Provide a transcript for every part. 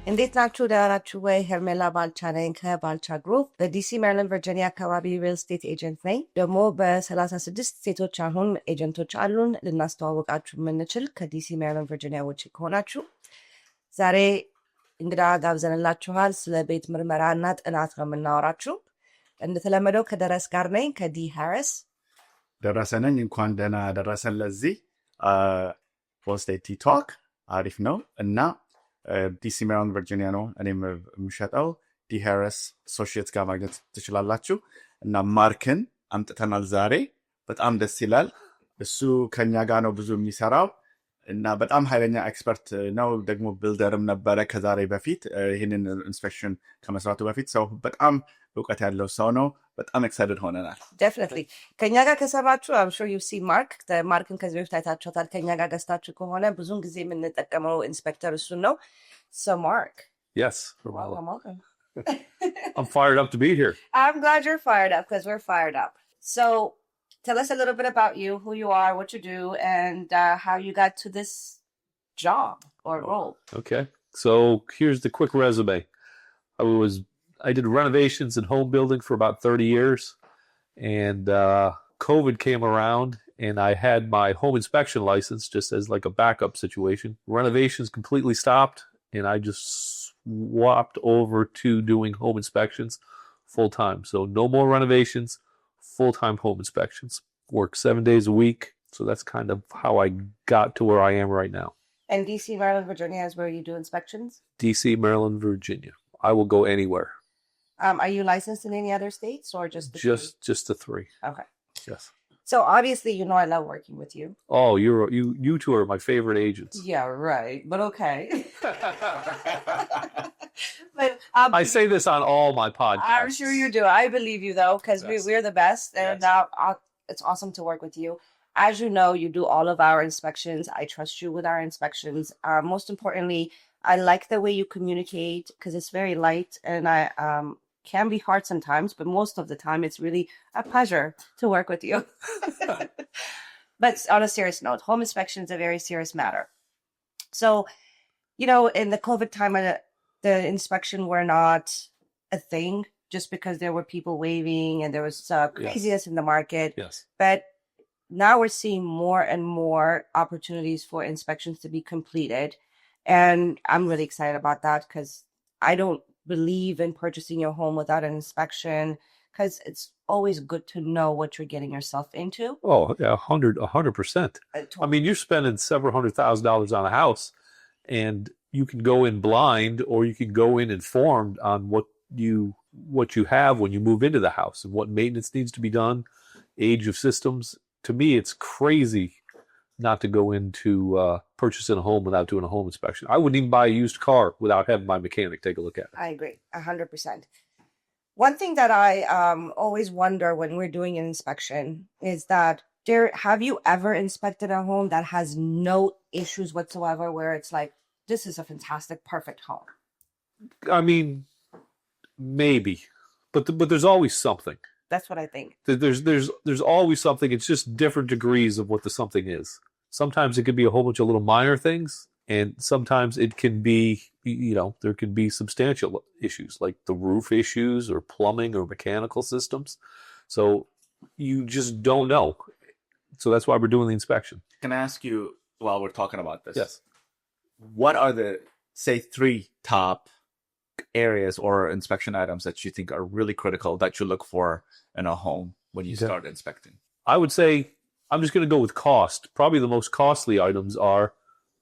እንዴት ናችሁ? ደህና ናችሁ ወይ? ሄርሜላ ባልቻ ነኝ ከባልቻ ግሩፕ በዲሲ ሜሪላንድ ቨርጂኒያ አካባቢ ሪል ስቴት ኤጀንት ነኝ። ደግሞ በ36 ስቴቶች አሁን ኤጀንቶች አሉን ልናስተዋወቃችሁ የምንችል ከዲሲ ሜሪላንድ ቨርጂኒያ ውጭ ከሆናችሁ። ዛሬ እንግዳ ጋብዘንላችኋል። ስለ ቤት ምርመራ እና ጥናት ነው የምናወራችሁ። እንደተለመደው ከደረስ ጋር ነኝ፣ ከዲ ሃሪስ ደረሰ ነኝ። እንኳን ደህና ደረሰን ለዚህ ሪል ስቴት ቶክ። አሪፍ ነው እና ዲሲ ሜሪላንድ ቨርጂኒያ ነው እኔም የምሸጠው። ዲ ሃሪስ አሶሺየትስ ጋር ማግኘት ትችላላችሁ። እና ማርክን አምጥተናል ዛሬ። በጣም ደስ ይላል። እሱ ከኛ ጋር ነው ብዙ የሚሰራው እና በጣም ኃይለኛ ኤክስፐርት ነው። ደግሞ ቢልደርም ነበረ ከዛሬ በፊት ይህንን ኢንስፔክሽን ከመስራቱ በፊት። ሰው በጣም እውቀት ያለው ሰው ነው። በጣም ኤክሳይትድ ሆነናል። ዴፊኒትሊ ከኛ ጋር ከሰራችሁ አም ሹር ዩ ሲ ማርክን ከዚህ በፊት አይታችኋታል። ከኛ ጋር ገዝታችሁ ከሆነ ብዙውን ጊዜ የምንጠቀመው ኢንስፔክተር እሱን ነው። So Mark. Yes. Welcome. I'm fired up to be here. I'm glad you're fired up because we're fired up. So tell us a little bit about you, who you are, what you do, and how you got to this job or role. Okay. So here's the quick resume. I did renovations and home building for about 30 years, and COVID came around, and I had my home inspection license just as like a backup situation. Renovations completely stopped, and I just swapped over to doing home inspections full time. So no more renovations, full-time home inspections. Work 7 days a week. So that's kind of how I got to where I am right now. And DC, Maryland, Virginia is where you do inspections? DC, Maryland, Virginia. I will go anywhere. Are you licensed in any other states or just the three? Just the three. Okay. Yes. So obviously, you know I love working with you. Oh, you two are my favorite agents. Yeah, right. But okay. But I say this on all my podcasts. I'm sure you do. I believe you though, because Yes. we're the best, and it's awesome to work with you. As you know, you do all of our inspections. I trust you with our inspections. Most importantly, I like the way you communicate because it's very light, and I can be hard sometimes, but most of the time it's really a pleasure to work with you. But on a serious note, home inspection is a very serious matter. So, you know, in the COVID time, the inspection were not a thing just because there were people waving and there was craziness in the market. Yes. But now we're seeing more and more opportunities for inspections to be completed. And I'm really excited about that because I don't believe in purchasing your home without an inspection because it's always good to know what you're getting yourself into. Oh, yeah, 100%. I mean, you're spending several $100,000 on a house, and you can go in blind or you can go in informed on what you have when you move into the house and what maintenance needs to be done, age of systems. To me, it's crazy not to go into purchasing a home without doing a home inspection. I wouldn't even buy a used car without having my mechanic take a look at it. I agree, 100%. One thing that I always wonder when we're doing an inspection is that have you ever inspected a home that has no issues whatsoever, where it's like, this is a fantastic, perfect home? I mean, maybe, but there's always something. That's what I think. There's always something. It's just different degrees of what the something is. Sometimes it could be a whole bunch of little minor things, and sometimes it can be, you know, there could be substantial issues like the roof issues or plumbing or mechanical systems. So you just don't know. So that's why we're doing the inspection. Can I ask you, while we're talking about this? Yes. What are the, say, 3 top areas or inspection items that you think are really critical that you look for in a home when you start inspecting? I would say I'm just going to go with cost. Probably the most costly items are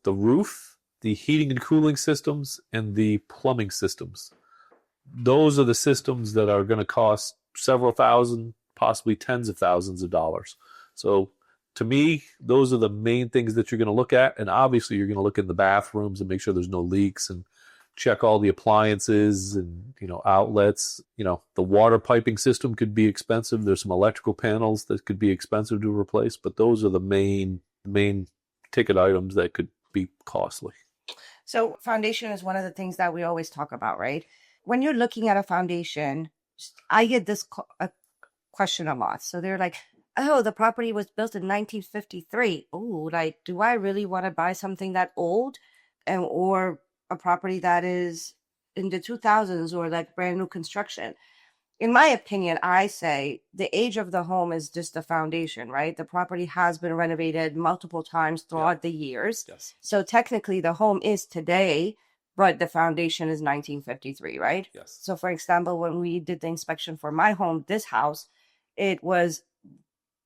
the roof, the heating and cooling systems, and the plumbing systems. Those are the systems that are going to cost several thousand, possibly tens of thousands of dollars. So to me, those are the main things that you're going to look at. And obviously you're going to look in the bathrooms and make sure there's no leaks and check all the appliances and, you know, outlets. You know, the water piping system could be expensive. There's some electrical panels that could be expensive to replace, but those are the main ticket items that could be costly. So foundation is one of the things that we always talk about, right? When you're looking at a foundation, I get this question a lot. So they're like, oh, the property was built in 1953. Oh, like, do I really want to buy something that old? Or a property that is in the 2000s or like brand new construction. In my opinion, I say the age of the home is just the foundation, right? The property has been renovated multiple times throughout the years. Yes. So technically the home is today, but the foundation is 1953, right? Yes. So for example, when we did the inspection for my home, this house, it was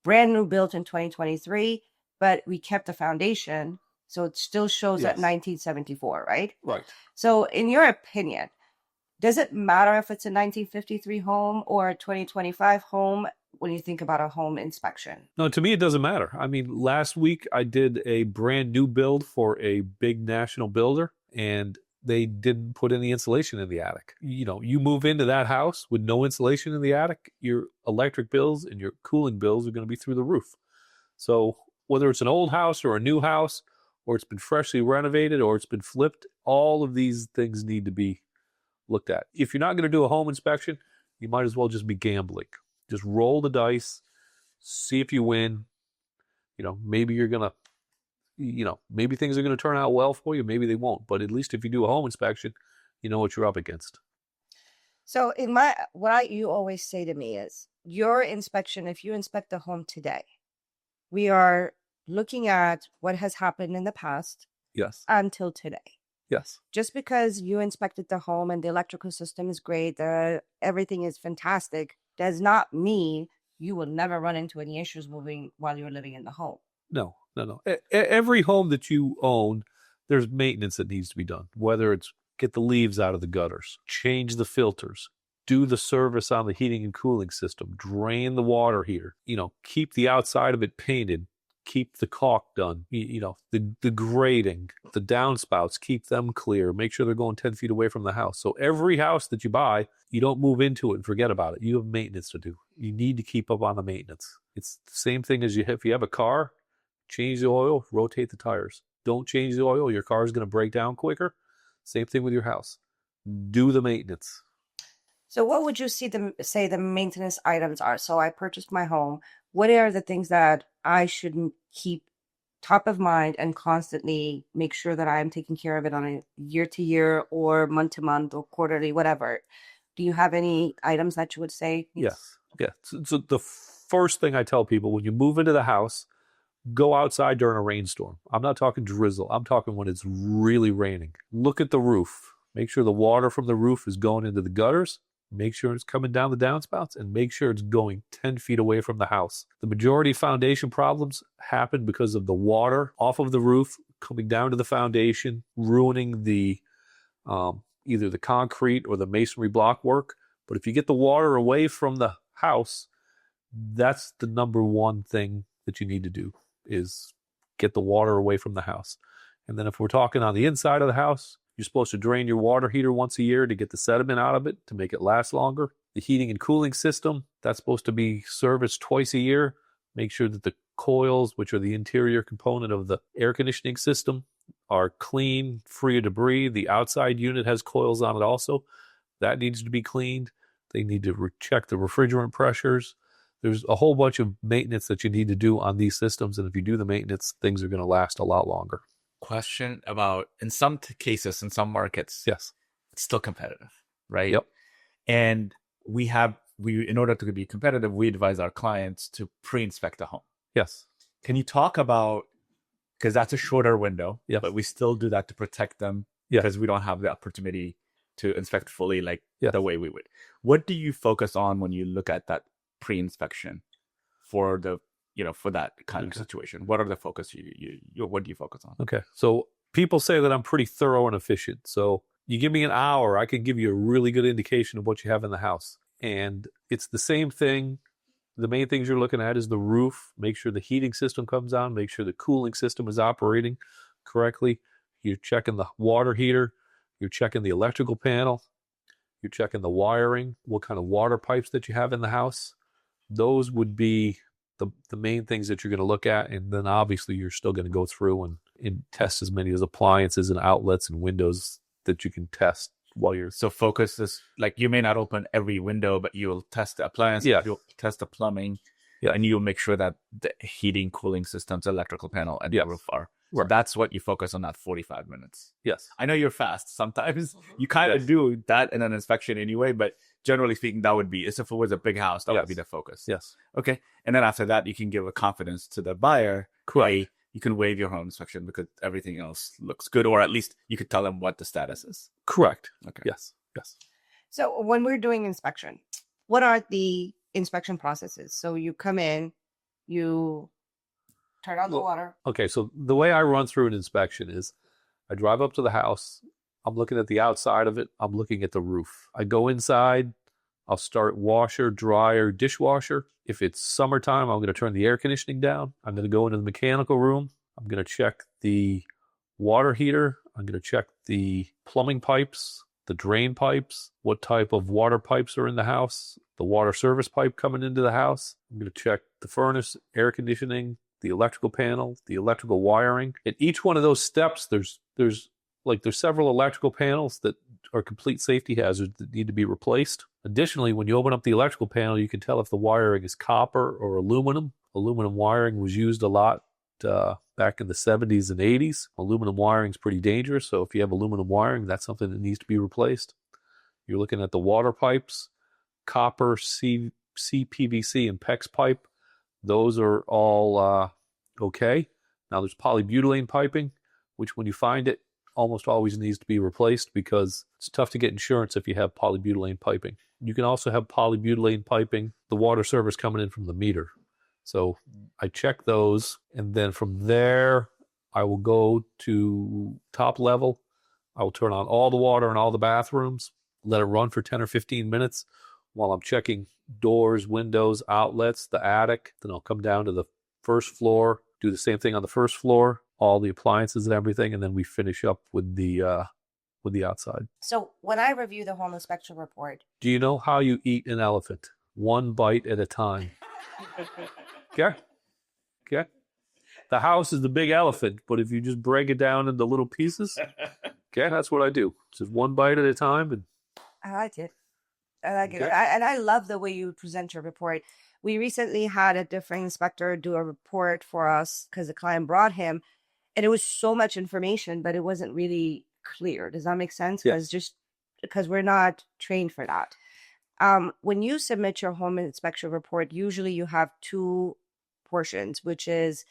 brand new built in 2023, but we kept the foundation. So it still shows at 1974, right? Right. So in your opinion, does it matter if it's a 1953 home or a 2025 home when you think about a home inspection? No, to me, it doesn't matter. I mean, last week I did a brand new build for a big national builder, and they didn't put any insulation in the attic. You know, you move into that house with no insulation in the attic, your electric bills and your cooling bills are going to be through the roof. So whether it's an old house or a new house, or it's been freshly renovated or it's been flipped, all of these things need to be looked at. If you're not going to do a home inspection, you might as well just be gambling. Just roll the dice, see if you win. You know, maybe you're going to, you know, maybe things are going to turn out well for you, maybe they won't. But at least if you do a home inspection, you know what you're up against. So what you always say to me is, your inspection, if you inspect the home today, we are looking at what has happened in the past Yes. until today. Yes. Just because you inspected the home and the electrical system is great, everything is fantastic, does not mean you will never run into any issues moving while you're living in the home. No. Every home that you own, there's maintenance that needs to be done, whether it's get the leaves out of the gutters, change the filters, do the service on the heating and cooling system, drain the water heater, you know, keep the outside of it painted, keep the caulk done, you know, the grading, the downspouts, keep them clear, make sure they're going 10 feet away from the house. So every house that you buy, you don't move into it and forget about it. You have maintenance to do. You need to keep up on the maintenance. It's the same thing as if you have a car, change the oil, rotate the tires. Don't change the oil, your car is going to break down quicker. Same thing with your house. Do the maintenance. So what would you say the maintenance items are? So I purchased my home. What are the things that I should keep top of mind and constantly make sure that I'm taking care of it on a year to year or month to month or quarterly, whatever? Do you have any items that you would say? Yes. So the first thing I tell people, when you move into the house, go outside during a rainstorm. I'm not talking drizzle. I'm talking when it's really raining. Look at the roof. Make sure the water from the roof is going into the gutters. Make sure it's coming down the downspouts, and make sure it's going 10 feet away from the house. The majority of foundation problems happen because of the water off of the roof coming down to the foundation, ruining the either the concrete or the masonry block work. But if you get the water away from the house, that's the number one thing that you need to do, is get the water away from the house. And then if we're talking on the inside of the house, you're supposed to drain your water heater once a year to get the sediment out of it, to make it last longer. The heating and cooling system, that's supposed to be serviced twice a year. Make sure that the coils, which are the interior component of the air conditioning system, are clean, free of debris. The outside unit has coils on it also. That needs to be cleaned. They need to check the refrigerant pressures. There's a whole bunch of maintenance that you need to do on these systems. And if you do the maintenance, things are going to last a lot longer. Question about, in some cases, in some markets, yes, it's still competitive, right? Yep. And we in order to be competitive, we advise our clients to pre-inspect the home. Yes. Can you talk about, because that's a shorter window, yes, but we still do that to protect them, yes, because we don't have the opportunity to inspect fully like yes, the way we would. What do you focus on when you look at that pre-inspection for the, for that kind of situation? What are the focus what do you focus on? Okay. So people say that I'm pretty thorough and efficient. So you give me an hour, I can give you a really good indication of what you have in the house. And it's the same thing. The main things you're looking at is the roof. Make sure the heating system comes on. Make sure the cooling system is operating correctly. You're checking the water heater. You're checking the electrical panel. You're checking the wiring, what kind of water pipes that you have in the house. Those would be the main things that you're going to look at. And then obviously you're still going to go through and test as many as appliances and outlets and windows that you can test while you're... So focus is, like, you may not open every window, but you'll test the appliances, yeah, you'll test the plumbing, yeah, and you'll make sure that the heating, cooling systems, electrical panel, and yes, the roof are So that's what you focus on, that 45 minutes. Yes. I know you're fast. Sometimes you kind of do that in an inspection anyway, but generally speaking, that would be, if it was a big house, that would be the focus. Yes. Okay. And then after that, you can give a confidence to the buyer. Hey, you can waive your home inspection because everything else looks good, or at least you could tell them what the status is. Correct. Okay. Yes. Yes. So when we're doing inspection, what are the inspection processes? So you come in, you turn on the water. Okay, so the way I run through an inspection is I drive up to the house. I'm looking at the outside of it. I'm looking at the roof. I go inside. I'll start washer, dryer, dishwasher. If it's summertime, I'm going to turn the air conditioning down. I'm going to go into the mechanical room. I'm going to check the water heater. I'm going to check the plumbing pipes, the drain pipes, what type of water pipes are in the house, the water service pipe coming into the house. I'm going to check the furnace, air conditioning, the electrical panel, the electrical wiring. At each one of those steps, there's several electrical panels that are complete safety hazards that need to be replaced. Additionally, when you open up the electrical panel, you can tell if the wiring is copper or aluminum. Aluminum wiring was used a lot back in the 70s and 80s. Aluminum wiring is pretty dangerous, so if you have aluminum wiring, that's something that needs to be replaced. You're looking at the water pipes, copper, CPVC, and PEX pipe. Those are all okay. Now there's polybutylene piping, which when you find it, almost always needs to be replaced because it's tough to get insurance if you have polybutylene piping. You can also have polybutylene piping, the water service coming in from the meter. So I check those, and then from there, I will go to top level. I will turn on all the water in all the bathrooms, let it run for 10 or 15 minutes while I'm checking doors, windows, outlets, the attic. Then I'll come down to the first floor, do the same thing on the first floor, all the appliances and everything, and then we finish up with the outside. So when I review the home inspection report, do you know how you eat an elephant? One bite at a time. Okay. The house is the big elephant, but if you just break it down into little pieces, okay, that's what I do. Just one bite at a time. And I like it. And I love the way you present your report. We recently had a different inspector do a report for us because the client brought him, and it was so much information, but it wasn't really clear. Does that make sense? Because we're not trained for that. When you submit your home inspection report, usually you have two portions, which is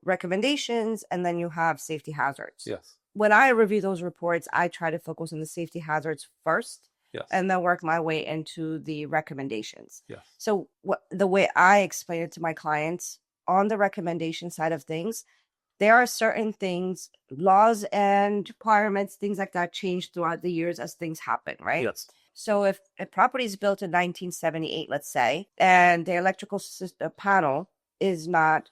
recommendations, and then you have safety hazards. Yes. When I review those reports, I try to focus on the safety hazards first. Yes. And then work my way into the recommendations. Yes. So the way I explain it to my clients on the recommendation side of things, there are certain things, laws and requirements, things like that change throughout the years as things happen, right? Yes. So if a property is built in 1978, let's say, and the electrical panel is not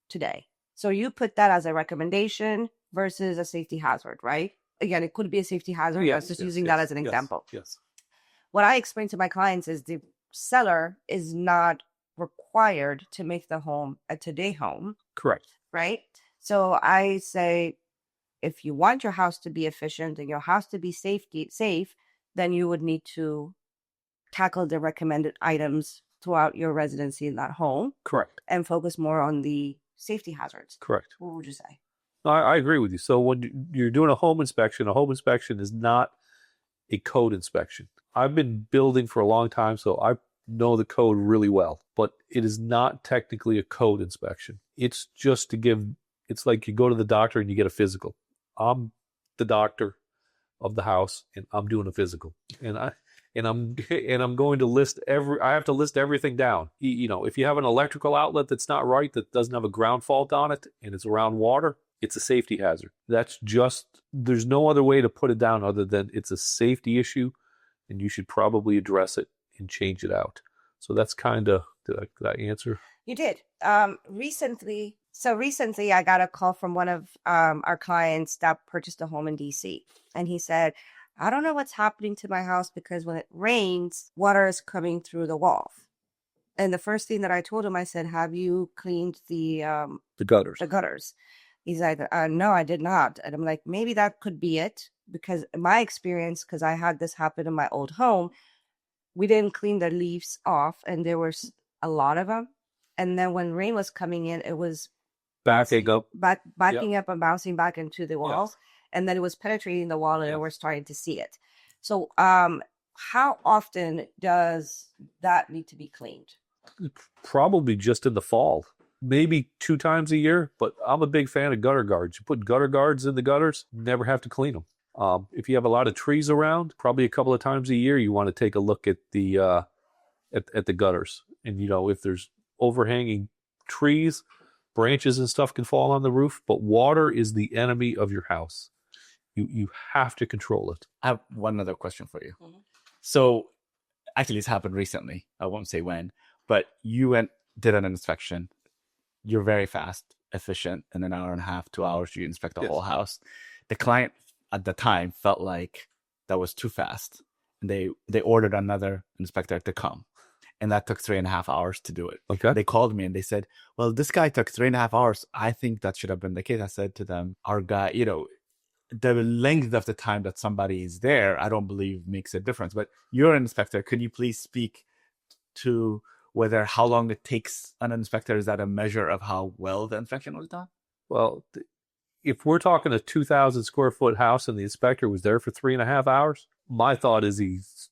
today. So you put that as a recommendation versus a safety hazard, right? Again, it could be a safety hazard. I was just using that as an example. Yes. What I explain to my clients is the seller is not required to make the home a today home. Correct. Right? So I say, if you want your house to be efficient and your house to be safe, then you would need to tackle the recommended items throughout your residency in that home. Correct. And focus more on the safety hazards. Correct. What would you say? I agree with you. So when you're doing a home inspection is not a code inspection. I've been building for a long time, so I know the code really well, but it is not technically a code inspection. It's just it's like you go to the doctor and you get a physical. I'm the doctor of the house and I'm doing a physical. And I'm going to list I have to list everything down. If you have an electrical outlet that's not right, that doesn't have a ground fault on it, and it's around water, it's a safety hazard. There's no other way to put it down other than it's a safety issue, and you should probably address it and change it out. So that's kind of, did I answer? You did. Recently, I got a call from one of our clients that purchased a home in DC. And he said, I don't know what's happening to my house because when it rains, water is coming through the wall. And the first thing that I told him, I said, have you cleaned the gutters? The gutters. He's like, no, I did not. And I'm like, maybe that could be it. Because in my experience, because I had this happen in my old home, we didn't clean the leaves off and there was a lot of them. And then when rain was coming in, it was backing up. backing up and bouncing back into the wall. Yes. And then it was penetrating the wall and Yes. we're starting to see it. So how often does that need to be cleaned? Probably just in the fall, maybe 2 times a year. But I'm a big fan of gutter guards. You put gutter guards in the gutters, never have to clean them. If you have a lot of trees around, probably a couple of times a year, you want to take a look at the at the gutters. And if there's overhanging trees, branches and stuff can fall on the roof. But water is the enemy of your house. You have to control it. I have one other question for you. Mhm. So, actually, this happened recently. I won't say when, but you did an inspection. You're very fast, efficient. In an hour and a half, 2 hours, you inspect the Yes. whole house. The client at the time felt like that was too fast. And they ordered another inspector to come. And that took 3.5 hours to do it. Okay. They called me and they said, well, this guy took 3.5 hours. I think that should have been the case. I said to them, our guy, the length of the time that somebody is there, I don't believe makes a difference. But you're an inspector. Could you please speak to whether how long it takes an inspector? Is that a measure of how well the inspection was done? Well, if we're talking a 2,000 square foot house and the inspector was there for 3.5 hours, my thought is he's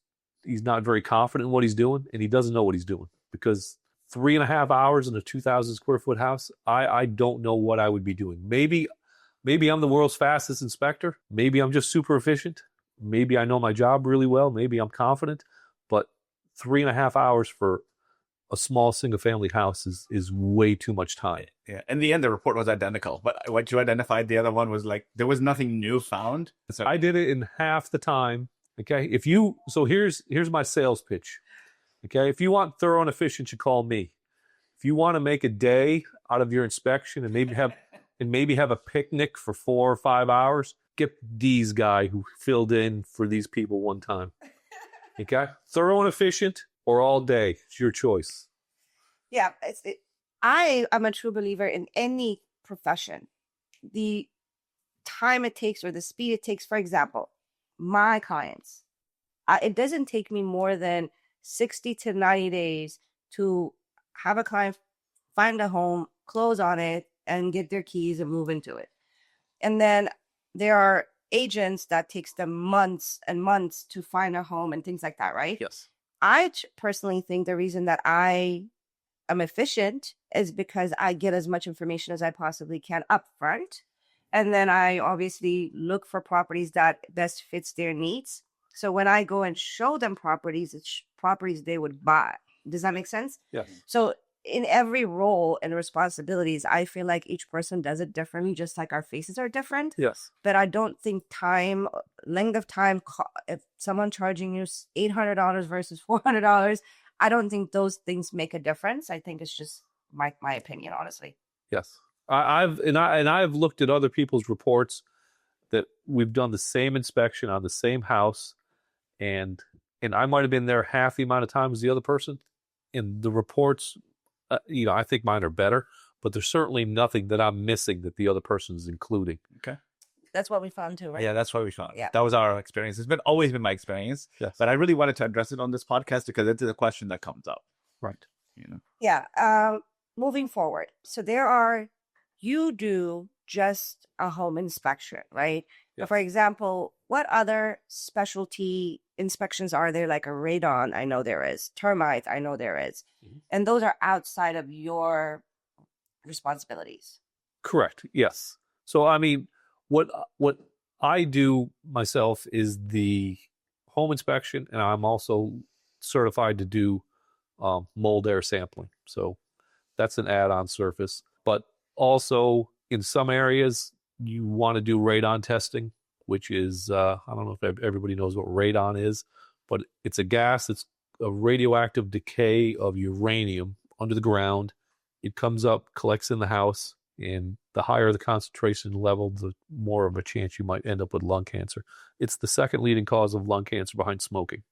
not very confident in what he's doing, and he doesn't know what he's doing, because 3.5 hours in a 2,000 square foot house, I don't know what I would be doing. Maybe I'm the world's fastest inspector. Maybe I'm just super efficient. Maybe I know my job really well. Maybe I'm confident, but 3.5 hours for a small single family house is way too much time. Yeah. In the end, the report was identical. But what you identified, the other one was like, there was nothing new found. So I did it in half the time. Okay. So here's my sales pitch. Okay. If you want thorough and efficient, you call me. If you want to make a day out of your inspection and maybe have a picnic for 4 or 5 hours, get D's guy who filled in for these people one time. Okay. Thorough and efficient or all day. It's your choice. Yeah, I am a true believer in any profession. The time it takes or the speed it takes, for example, my clients, it doesn't take me more than 60 to 90 days to have a client find a home, close on it, and get their keys and move into it. And then there are agents that takes them months and months to find a home and things like that, right? Yes. I personally think the reason that I am efficient is because I get as much information as I possibly can up front. And then I obviously look for properties that best fits their needs. So when I go and show them properties, it's properties they would buy. Does that make sense? Yes. So in every role and responsibilities, I feel like each person does it differently, just like our faces are different. Yes. But I don't think length of time, if someone charging you $800 versus $400, I don't think those things make a difference. I think it's just my opinion, honestly. Yes. I've looked at other people's reports that we've done the same inspection on the same house, and I might have been there half the amount of time as the other person. And the reports, I think mine are better, but there's certainly nothing that I'm missing that the other person is including. Okay. That's what we found too, right? Yeah, that's what we found. Yeah. That was our experience. It's always been my experience. Yes. But I really wanted to address it on this podcast because it's a question that comes up. Right. Yeah. Moving forward. So you do just a home inspection, right? Yes. For example, what other specialty inspections are there? Like a radon, I know there is. Termite, I know there is. Mhm. And those are outside of your responsibilities. Correct. Yes. So, I mean, what I do myself is the home inspection, and I'm also certified to do mold air sampling. So that's an add-on surface. But also in some areas, you want to do radon testing, which is, I don't know if everybody knows what radon is, but it's a gas. It's a radioactive decay of uranium under the ground. It comes up, collects in the house, and the higher the concentration level, the more of a chance you might end up with lung cancer. It's the second leading cause of lung cancer behind smoking.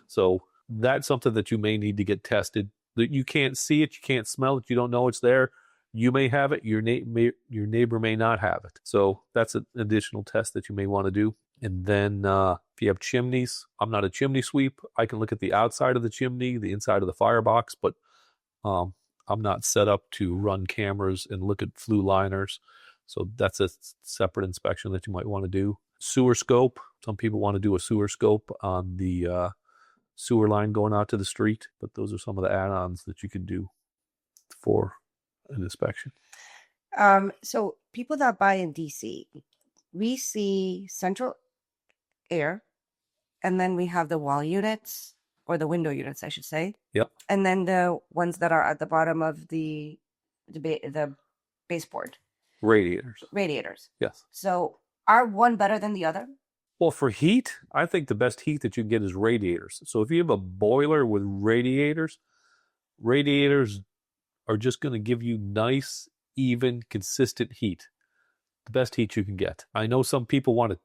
So that's something that you may need to get tested. That you can't see it, you can't smell it, you don't know it's there. You may have it, your neighbor may not have it. So that's an additional test that you may want to do. And then if you have chimneys, I'm not a chimney sweep. I can look at the outside of the chimney, the inside of the firebox, but I'm not set up to run cameras and look at flue liners. So that's a separate inspection that you might want to do. Sewer scope. Some people want to do a sewer scope on the sewer line going out to the street, but those are some of the add-ons that you can do for an inspection. So people that buy in DC, we see central air, and then we have the wall units or the window units, I should say. Yep. And then the ones that are at the bottom of the baseboard. Radiators. Yes. So are one better than the other? Well, for heat, I think the best heat that you get is radiators. So if you have a boiler with radiators are just going to give you nice, even, consistent heat. The best heat you can get. I know some people want to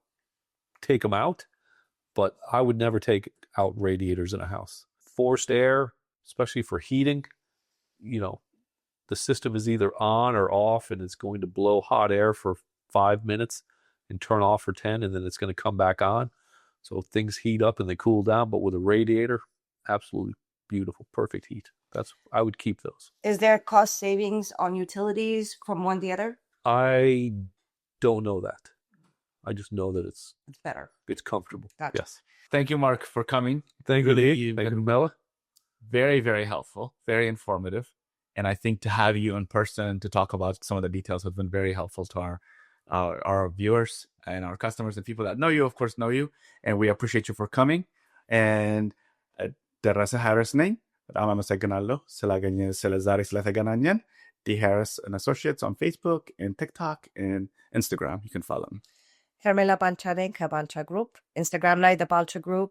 take them out, but I would never take out radiators in a house. Forced air, especially for heating, the system is either on or off, and it's going to blow hot air for 5 minutes and turn off for 10, and then it's going to come back on. So things heat up and they cool down, but with a radiator, absolutely beautiful, perfect heat. I would keep those. Is there cost savings on utilities from one to the other? I don't know that. I just know that it's better. It's comfortable. Gotcha. Yes. Thank you, Mark, for coming. Thank you, Really, Lee. Thank you, Hermela. Very, very helpful. Very informative. And I think to have you in person to talk about some of the details has been very helpful to our viewers and our customers and people that know you, of course, know you. And we appreciate you for coming. And ደረሰ ሃሪስ ነኝ። በጣም አመሰግናለሁ ስለዛሬ ስለተገናኘን። D Harris and Associates on Facebook and TikTok and Instagram. You can follow me. Hermela Balcha ነኝ ከባልቻ ግሩፕ። ኢንስታግራም ላይ the Balcha Group፣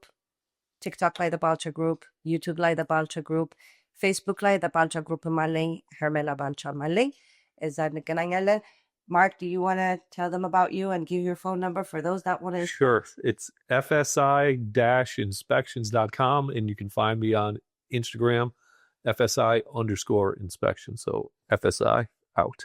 ቲክቶክ ላይ the Balcha Group፣ ዩቲዩብ ላይ the Balcha Group፣ ፌስቡክ ላይ the Balcha Group አለኝ፣ Hermela Balcha አለኝ። እዛ እንገናኛለን። Mark, do you want to tell them about you and give your phone number for those that want to? Sure. It's FSI-inspections.com, and you can find me on Instagram, FSI_inspection. So FSI out.